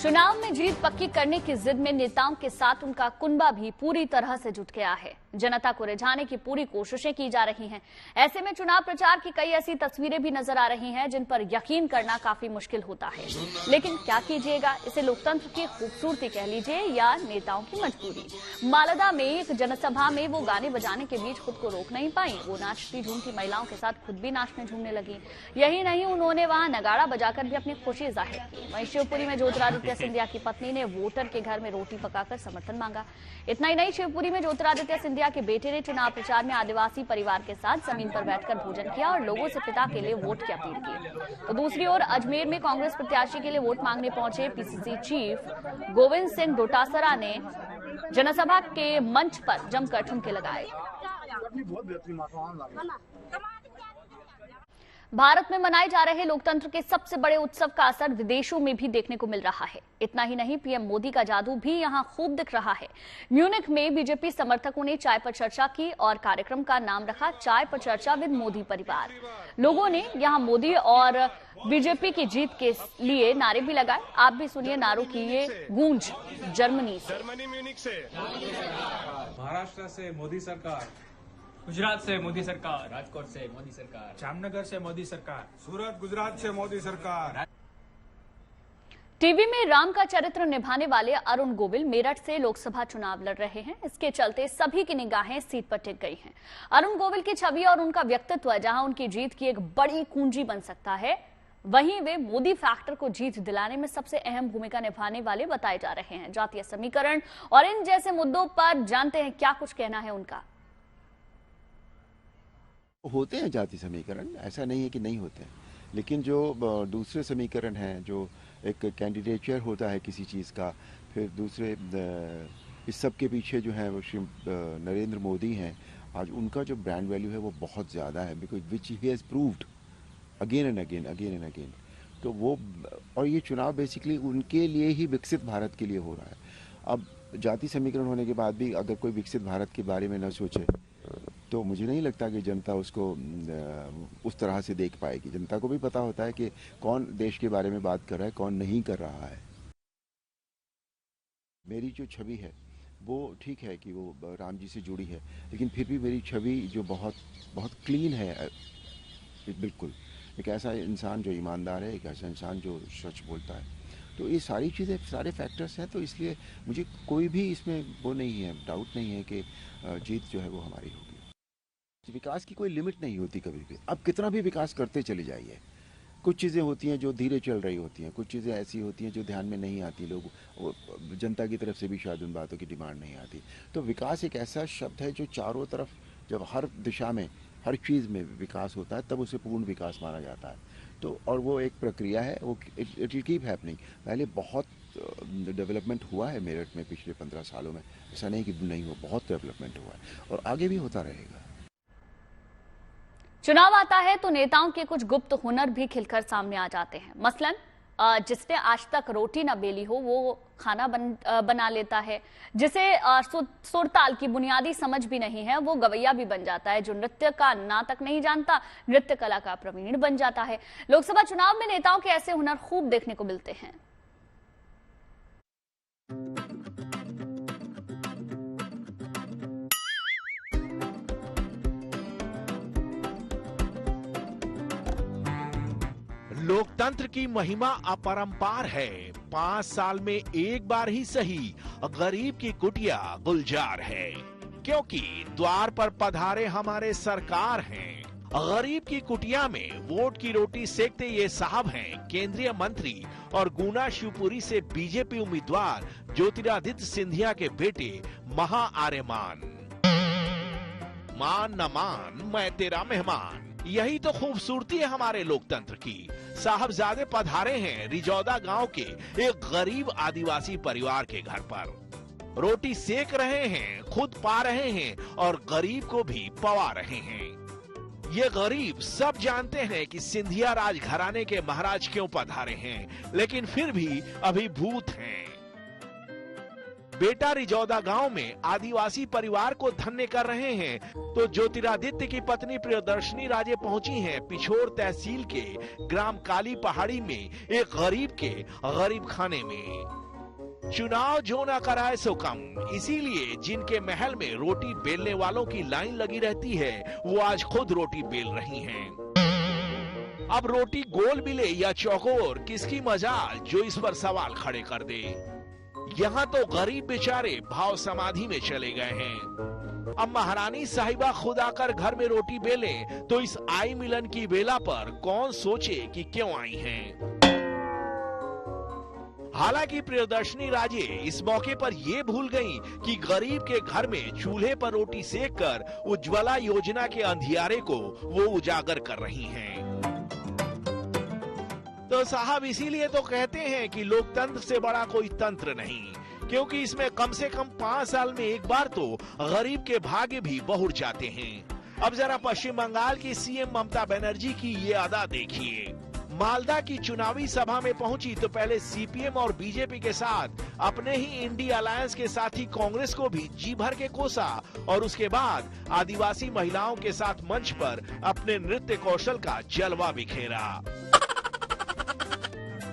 चुनाव में जीत पक्की करने की जिद में नेताओं के साथ उनका कुनबा भी पूरी तरह से जुट गया है। जनता को रिझाने की पूरी कोशिशें की जा रही हैं। ऐसे में चुनाव प्रचार की कई ऐसी तस्वीरें भी नजर आ रही हैं जिन पर यकीन करना काफी मुश्किल होता है। लेकिन क्या कीजिएगा, इसे लोकतंत्र की खूबसूरती कह लीजिए या नेताओं की मजबूरी। मालदा में एक जनसभा में वो गाने बजाने के बीच खुद को रोक नहीं पाई। वो नाचती झूमती महिलाओं के साथ खुद भी नाचने झूमने लगी। यही नहीं, उन्होंने वहां नगाड़ा बजाकर भी अपनी खुशी जाहिर की। वहीं शिवपुरी में ज्योतिरादित्य सिंधिया की पत्नी ने वोटर के घर में रोटी पकाकर समर्थन मांगा। इतना ही नहीं, शिवपुरी में ज्योतिरादित्य सिंधिया के बेटे ने चुनाव प्रचार में आदिवासी परिवार के साथ जमीन पर बैठकर भोजन किया और लोगों से पिता के लिए वोट की अपील की। तो दूसरी ओर अजमेर में कांग्रेस प्रत्याशी के लिए वोट मांगने पहुंचे पीसीसी चीफ गोविंद सिंह डोटासरा ने जनसभा के मंच पर जमकर ठुमके लगाए। भारत में मनाए जा रहे लोकतंत्र के सबसे बड़े उत्सव का असर विदेशों में भी देखने को मिल रहा है। इतना ही नहीं, पीएम मोदी का जादू भी यहां खूब दिख रहा है। म्यूनिख में बीजेपी समर्थकों ने चाय पर चर्चा की और कार्यक्रम का नाम रखा चाय पर चर्चा विद मोदी परिवार। लोगों ने यहां मोदी और बीजेपी की जीत के लिए नारे भी लगाए। आप भी सुनिए नारों की ये गूंज जर्मनी म्यूनिख से, महाराष्ट्र से मोदी सरकार, गुजरात से मोदी सरकार, राजकोट से मोदी सरकार, जामनगर से मोदी सरकार, सूरत गुजरात से मोदी सरकार। टीवी में राम का चरित्र निभाने वाले अरुण गोविल मेरठ से लोकसभा चुनाव लड़ रहे हैं। इसके चलते सभी की निगाहें सीट पर टिक गई हैं। अरुण गोविल की छवि और उनका व्यक्तित्व जहां उनकी जीत की एक बड़ी कुंजी बन सकता है, वहीं वे मोदी फैक्टर को जीत दिलाने में सबसे अहम भूमिका निभाने वाले बताए जा रहे हैं। जातीय समीकरण और इन जैसे मुद्दों पर जानते हैं क्या कुछ कहना है उनका। होते हैं जाति समीकरण, ऐसा नहीं है कि नहीं होते हैं, लेकिन जो दूसरे समीकरण हैं, जो एक कैंडिडेचर होता है किसी चीज़ का, फिर दूसरे इस सब के पीछे जो है वो श्री नरेंद्र मोदी हैं। आज उनका जो ब्रांड वैल्यू है वो बहुत ज़्यादा है, because which he has proved again and again. तो वो, और ये चुनाव बेसिकली उनके लिए ही विकसित भारत के लिए हो रहा है। अब जाति समीकरण होने के बाद भी अगर कोई विकसित भारत के बारे में न सोचे तो मुझे नहीं लगता कि जनता उसको उस तरह से देख पाएगी। जनता को भी पता होता है कि कौन देश के बारे में बात कर रहा है, कौन नहीं कर रहा है। मेरी जो छवि है वो ठीक है कि वो राम जी से जुड़ी है, लेकिन फिर भी मेरी छवि जो बहुत क्लीन है, बिल्कुल एक ऐसा इंसान जो ईमानदार है, एक ऐसा इंसान जो सच बोलता है। तो ये सारी चीज़ें, सारे फैक्टर्स हैं, तो इसलिए मुझे कोई भी इसमें वो नहीं है, डाउट नहीं है कि जीत जो है वो हमारी होगी। विकास की कोई लिमिट नहीं होती कभी भी। अब कितना भी विकास करते चले जाइए, कुछ चीज़ें होती हैं जो धीरे चल रही होती हैं, कुछ चीज़ें ऐसी होती हैं जो ध्यान में नहीं आती, लोग जनता की तरफ से भी शायद उन बातों की डिमांड नहीं आती। तो विकास एक ऐसा शब्द है जो चारों तरफ, जब हर दिशा में हर चीज़ में विकास होता है तब उसे पूर्ण विकास माना जाता है। तो और वो एक प्रक्रिया है, वो इट विल कीप हैपनिंग। पहले बहुत डेवलपमेंट हुआ है मेरठ में पिछले 15 सालों में, ऐसा नहीं कि नहीं हो, बहुत डेवलपमेंट हुआ है और आगे भी होता रहेगा। चुनाव आता है तो नेताओं के कुछ गुप्त हुनर भी खिलकर सामने आ जाते हैं। मसलन जिसने आज तक रोटी न बेली हो वो खाना बना लेता है। जिसे सुरताल की बुनियादी समझ भी नहीं है वो गवैया भी बन जाता है। जो नृत्य का ना तक नहीं जानता नृत्य कला का प्रवीण बन जाता है। लोकसभा चुनाव में नेताओं के ऐसे हुनर खूब देखने को मिलते हैं। लोकतंत्र की महिमा अपरंपार है। 5 साल में एक बार ही सही गरीब की कुटिया गुलजार है, क्योंकि द्वार पर पधारे हमारे सरकार हैं। गरीब की कुटिया में वोट की रोटी सेकते ये साहब हैं केंद्रीय मंत्री और गुना शिवपुरी से बीजेपी उम्मीदवार ज्योतिरादित्य सिंधिया के बेटे महा आर्यमान। मान न मान मैं तेरा मेहमान, यही तो खूबसूरती है हमारे लोकतंत्र की। साहबजादे पधारे हैं रिजौदा गांव के एक गरीब आदिवासी परिवार के घर पर। रोटी सेक रहे हैं, खुद पा रहे हैं और गरीब को भी पवा रहे हैं। ये गरीब सब जानते हैं कि सिंधिया राज घराने के महाराज क्यों पधारे हैं, लेकिन फिर भी अभिभूत हैं। बेटा रिजौदा गांव में आदिवासी परिवार को धन्य कर रहे हैं, तो ज्योतिरादित्य की पत्नी प्रियदर्शनी राजे पहुंची हैं पिछोर तहसील के ग्राम काली पहाड़ी में एक गरीब के गरीब खाने में। चुनाव जो न कराए सो कम, इसीलिए जिनके महल में रोटी बेलने वालों की लाइन लगी रहती है वो आज खुद रोटी बेल रही हैं। अब रोटी गोल मिले या चौकोर, किसकी मजाल जो इस पर सवाल खड़े कर दे। यहाँ तो गरीब बेचारे भाव समाधि में चले गए हैं। अब महारानी साहिबा खुद आकर घर में रोटी बेले तो इस आई मिलन की बेला पर कौन सोचे कि क्यों आई हैं। हालांकि प्रियदर्शनी राजे इस मौके पर ये भूल गईं कि गरीब के घर में चूल्हे पर रोटी सेककर उज्ज्वला योजना के अंधियारे को वो उजागर कर रही हैं। तो साहब इसीलिए तो कहते हैं कि लोकतंत्र से बड़ा कोई तंत्र नहीं, क्योंकि इसमें कम से कम 5 साल में एक बार तो गरीब के भाग्य भी बहुर जाते हैं। अब जरा पश्चिम बंगाल की सीएम ममता बनर्जी की ये अदा देखिए। मालदा की चुनावी सभा में पहुंची तो पहले सीपीएम और बीजेपी के साथ अपने ही इंडी अलायंस के साथी कांग्रेस को भी जी भर के कोसा और उसके बाद आदिवासी महिलाओं के साथ मंच पर अपने नृत्य कौशल का जलवा बिखेरा।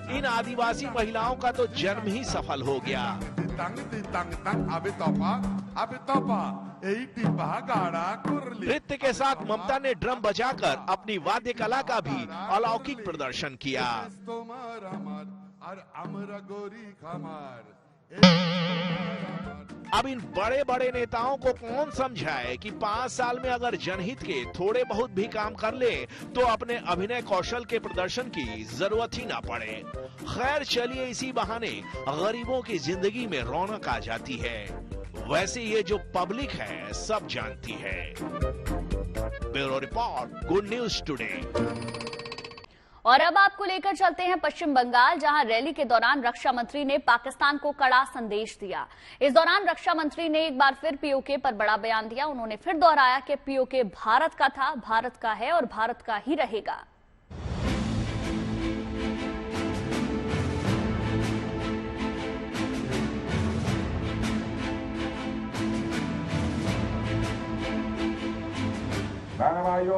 इन आदिवासी महिलाओं का तो जन्म ही सफल हो गया। नृत्य के साथ ममता ने ड्रम बजाकर अपनी वाद्य कला का भी अलौकिक प्रदर्शन किया। अब इन बड़े बड़े नेताओं को कौन समझाए कि 5 साल में अगर जनहित के थोड़े बहुत भी काम कर ले तो अपने अभिनय कौशल के प्रदर्शन की जरूरत ही ना पड़े। खैर चलिए, इसी बहाने गरीबों की जिंदगी में रौनक आ जाती है। वैसे ये जो पब्लिक है सब जानती है। Bureau report, good news today. और अब आपको लेकर चलते हैं पश्चिम बंगाल, जहां रैली के दौरान रक्षा मंत्री ने पाकिस्तान को कड़ा संदेश दिया। इस दौरान रक्षा मंत्री ने एक बार फिर पीओके पर बड़ा बयान दिया। उन्होंने फिर दोहराया कि पीओके भारत का था, भारत का है और भारत का ही रहेगा।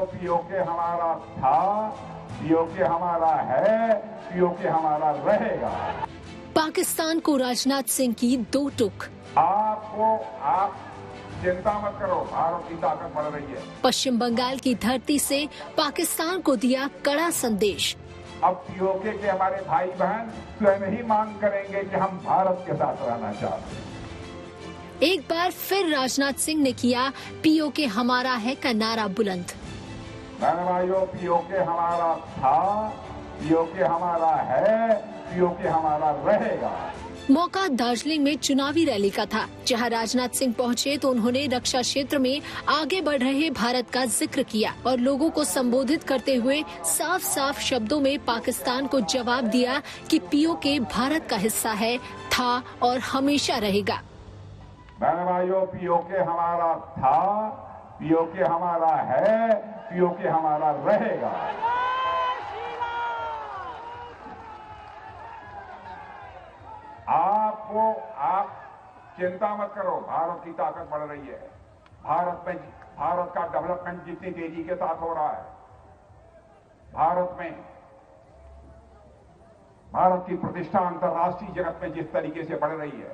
पीओके हमारा था, पीओके हमारा है, पीओके हमारा रहेगा। पाकिस्तान को राजनाथ सिंह की 2 टूक। आप चिंता मत करो, भारत की ताकत बढ़ रही है। पश्चिम बंगाल की धरती से पाकिस्तान को दिया कड़ा संदेश। अब पीओके के हमारे भाई बहन स्वयं ही मांग करेंगे कि हम भारत के साथ रहना चाहते हैं। एक बार फिर राजनाथ सिंह ने किया पीओके हमारा है का नारा बुलंद। पीओके हमारा था, पीओके हमारा है, पीओके हमारा रहेगा। मौका दार्जिलिंग में चुनावी रैली का था, जहां राजनाथ सिंह पहुंचे तो उन्होंने रक्षा क्षेत्र में आगे बढ़ रहे भारत का जिक्र किया और लोगों को संबोधित करते हुए साफ साफ शब्दों में पाकिस्तान को जवाब दिया कि पीओके भारत का हिस्सा है, था और हमेशा रहेगा। पीओके हमारा था, पीओके हमारा है, पीओके हमारा रहेगा। आप चिंता मत करो, भारत की ताकत बढ़ रही है। भारत का डेवलपमेंट जितनी तेजी के साथ हो रहा है, भारत की प्रतिष्ठा अंतर्राष्ट्रीय जगत में जिस तरीके से बढ़ रही है,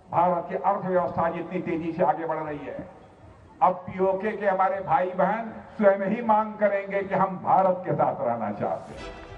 भारत की अर्थव्यवस्था जितनी तेजी से आगे बढ़ रही है, अब पीओके के हमारे भाई बहन स्वयं ही मांग करेंगे कि हम भारत के साथ रहना चाहते हैं।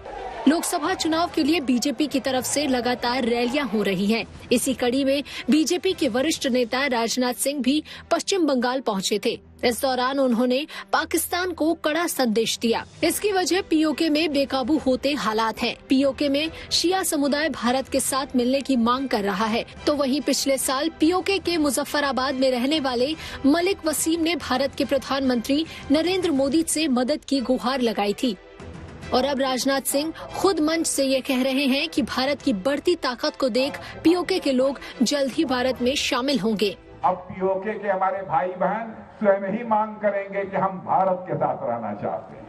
लोकसभा चुनाव के लिए बीजेपी की तरफ से लगातार रैलियां हो रही हैं। इसी कड़ी में बीजेपी के वरिष्ठ नेता राजनाथ सिंह भी पश्चिम बंगाल पहुंचे थे। इस दौरान उन्होंने पाकिस्तान को कड़ा संदेश दिया। इसकी वजह पीओके में बेकाबू होते हालात हैं। पीओके में शिया समुदाय भारत के साथ मिलने की मांग कर रहा है, तो वहीं पिछले साल पीओके के मुजफ्फराबाद में रहने वाले मलिक वसीम ने भारत के प्रधानमंत्री नरेंद्र मोदी से मदद की गुहार लगाई थी। और अब राजनाथ सिंह खुद मंच से ये कह रहे हैं कि भारत की बढ़ती ताकत को देख पीओके के लोग जल्द ही भारत में शामिल होंगे। अब पीओके के हमारे भाई बहन स्वयं ही मांग करेंगे कि हम भारत के साथ रहना चाहते हैं।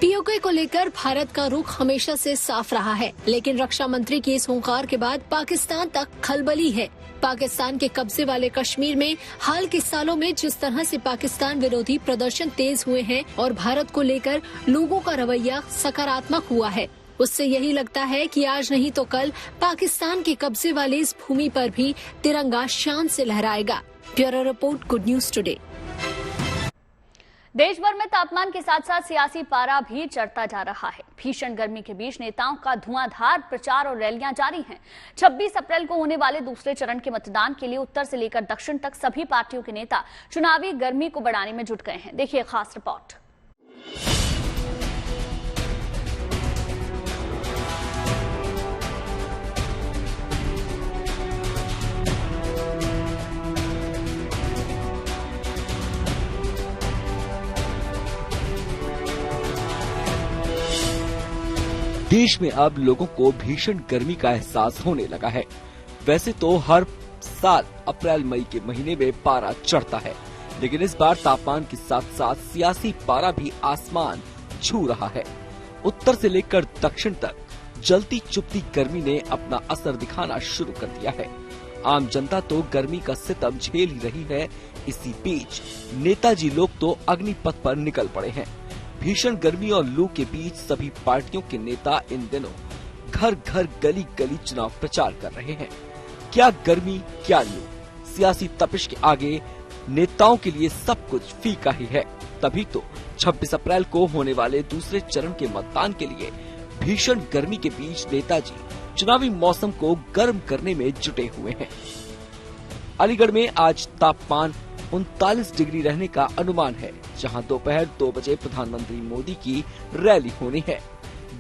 पीओके को लेकर भारत का रुख हमेशा से साफ रहा है, लेकिन रक्षा मंत्री की इस हुंकार के बाद पाकिस्तान तक खलबली है। पाकिस्तान के कब्जे वाले कश्मीर में हाल के सालों में जिस तरह से पाकिस्तान विरोधी प्रदर्शन तेज हुए हैं और भारत को लेकर लोगों का रवैया सकारात्मक हुआ है, उससे यही लगता है कि आज नहीं तो कल पाकिस्तान के कब्जे वाले इस भूमि पर भी तिरंगा शान से लहराएगा। Bureau report, good news today. देश भर में तापमान के साथ साथ सियासी पारा भी चढ़ता जा रहा है। भीषण गर्मी के बीच नेताओं का धुआंधार प्रचार और रैलियां जारी हैं। 26 अप्रैल को होने वाले दूसरे चरण के मतदान के लिए उत्तर से लेकर दक्षिण तक सभी पार्टियों के नेता चुनावी गर्मी को बढ़ाने में जुट गए हैं। देखिए खास रिपोर्ट। देश में अब लोगों को भीषण गर्मी का एहसास होने लगा है। वैसे तो हर साल अप्रैल मई के महीने में पारा चढ़ता है, लेकिन इस बार तापमान के साथ साथ सियासी पारा भी आसमान छू रहा है। उत्तर से लेकर दक्षिण तक जलती चुपती गर्मी ने अपना असर दिखाना शुरू कर दिया है। आम जनता तो गर्मी का सितम झेल ही रही है। इसी बीच नेताजी लोग तो अग्निपथ पर निकल पड़े हैं। भीषण गर्मी और लू के बीच सभी पार्टियों के नेता इन दिनों घर घर गली गली चुनाव प्रचार कर रहे हैं। क्या गर्मी क्या लू, सियासी तपिश के आगे नेताओं के लिए सब कुछ फीका ही है। तभी तो 26 अप्रैल को होने वाले दूसरे चरण के मतदान के लिए भीषण गर्मी के बीच नेताजी चुनावी मौसम को गर्म करने में जुटे हुए हैं। अलीगढ़ में आज तापमान 39 डिग्री रहने का अनुमान है, जहां दोपहर 2 बजे प्रधानमंत्री मोदी की रैली होनी है।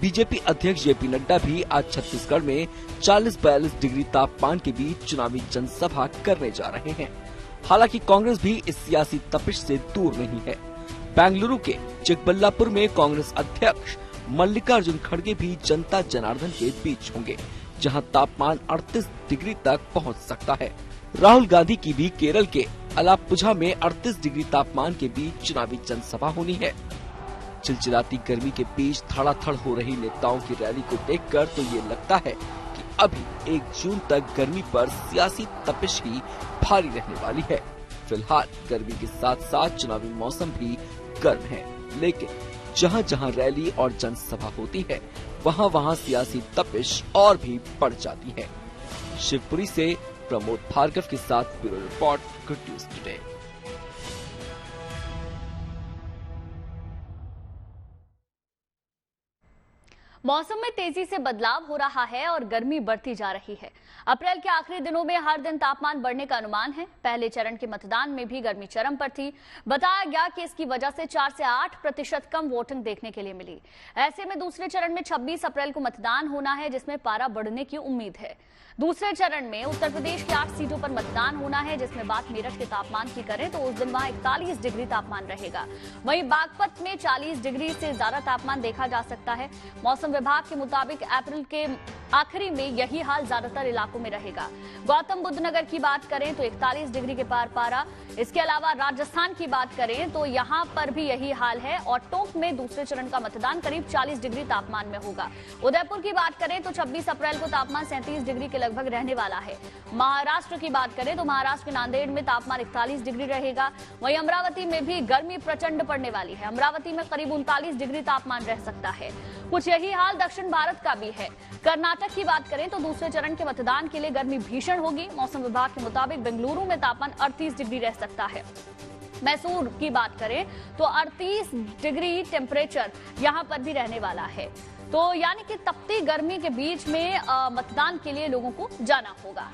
बीजेपी अध्यक्ष जेपी नड्डा भी आज छत्तीसगढ़ में 40-42 डिग्री तापमान के बीच चुनावी जनसभा करने जा रहे हैं। हालांकि कांग्रेस भी इस सियासी तपिश से दूर नहीं है। बेंगलुरु के चिकबल्लापुर में कांग्रेस अध्यक्ष मल्लिकार्जुन खड़गे भी जनता जनार्दन के बीच होंगे, जहां तापमान 38 डिग्री तक पहुंच सकता है। राहुल गांधी की भी केरल के अलापुझा में 38 डिग्री तापमान के बीच चुनावी जनसभा होनी है। चिलचिलाती गर्मी के बीच धड़ाधड़ हो रही नेताओं की रैली को देखकर तो ये लगता है कि अभी 1 जून तक गर्मी पर सियासी तपिश ही भारी रहने वाली है। फिलहाल गर्मी के साथ साथ चुनावी मौसम भी गर्म है, लेकिन जहां जहां रैली और जनसभा होती है वहां वहां सियासी तपिश और भी बढ़ जाती है। शिवपुरी से प्रमोद भार्गव के साथ bureau report, good news today. मौसम में तेजी से बदलाव हो रहा है और गर्मी बढ़ती जा रही है। अप्रैल के आखिरी दिनों में हर दिन तापमान बढ़ने का अनुमान है। पहले चरण के मतदान में भी गर्मी चरम पर थी। बताया गया कि इसकी वजह से 4 से 8% कम वोटिंग देखने के लिए मिली। ऐसे में दूसरे चरण में 26 अप्रैल को मतदान होना है, जिसमें पारा बढ़ने की उम्मीद है। दूसरे चरण में उत्तर प्रदेश की 8 सीटों पर मतदान होना है, जिसमें बात मेरठ के तापमान की करें तो उस दिन वहां 41 डिग्री तापमान रहेगा। वहीं बागपत में 40 डिग्री से ज्यादा तापमान देखा जा सकता है। मौसम विभाग के मुताबिक अप्रैल के आखिरी में यही हाल ज्यादातर इलाकों में रहेगा। गौतम बुद्ध नगर की बात करें तो 41 डिग्री के पार पारा। इसके अलावा राजस्थान की बात करें तो यहां पर भी यही हाल है और टोंक में दूसरे चरण का मतदान करीब 40 डिग्री तापमान में होगा। उदयपुर की बात करें तो 26 अप्रैल को तापमान 37 डिग्री के लगभग रहने वाला है। महाराष्ट्र की बात करें तो महाराष्ट्र के नांदेड़ में तापमान 41 डिग्री रहेगा। वहीं अमरावती में भी गर्मी प्रचंड पड़ने वाली है। अमरावती में करीब 39 डिग्री तापमान रह सकता है। कुछ यही हाल दक्षिण भारत का भी है। कर्नाटक की बात करें तो दूसरे चरण के मतदान के लिए गर्मी भीषण होगी। मौसम विभाग के मुताबिक बेंगलुरु में तापमान 38 डिग्री रह सकता है। मैसूर की बात करें तो 38 डिग्री टेम्परेचर यहां पर भी रहने वाला है। तो यानी कि तपती गर्मी के बीच में मतदान के लिए लोगों को जाना होगा।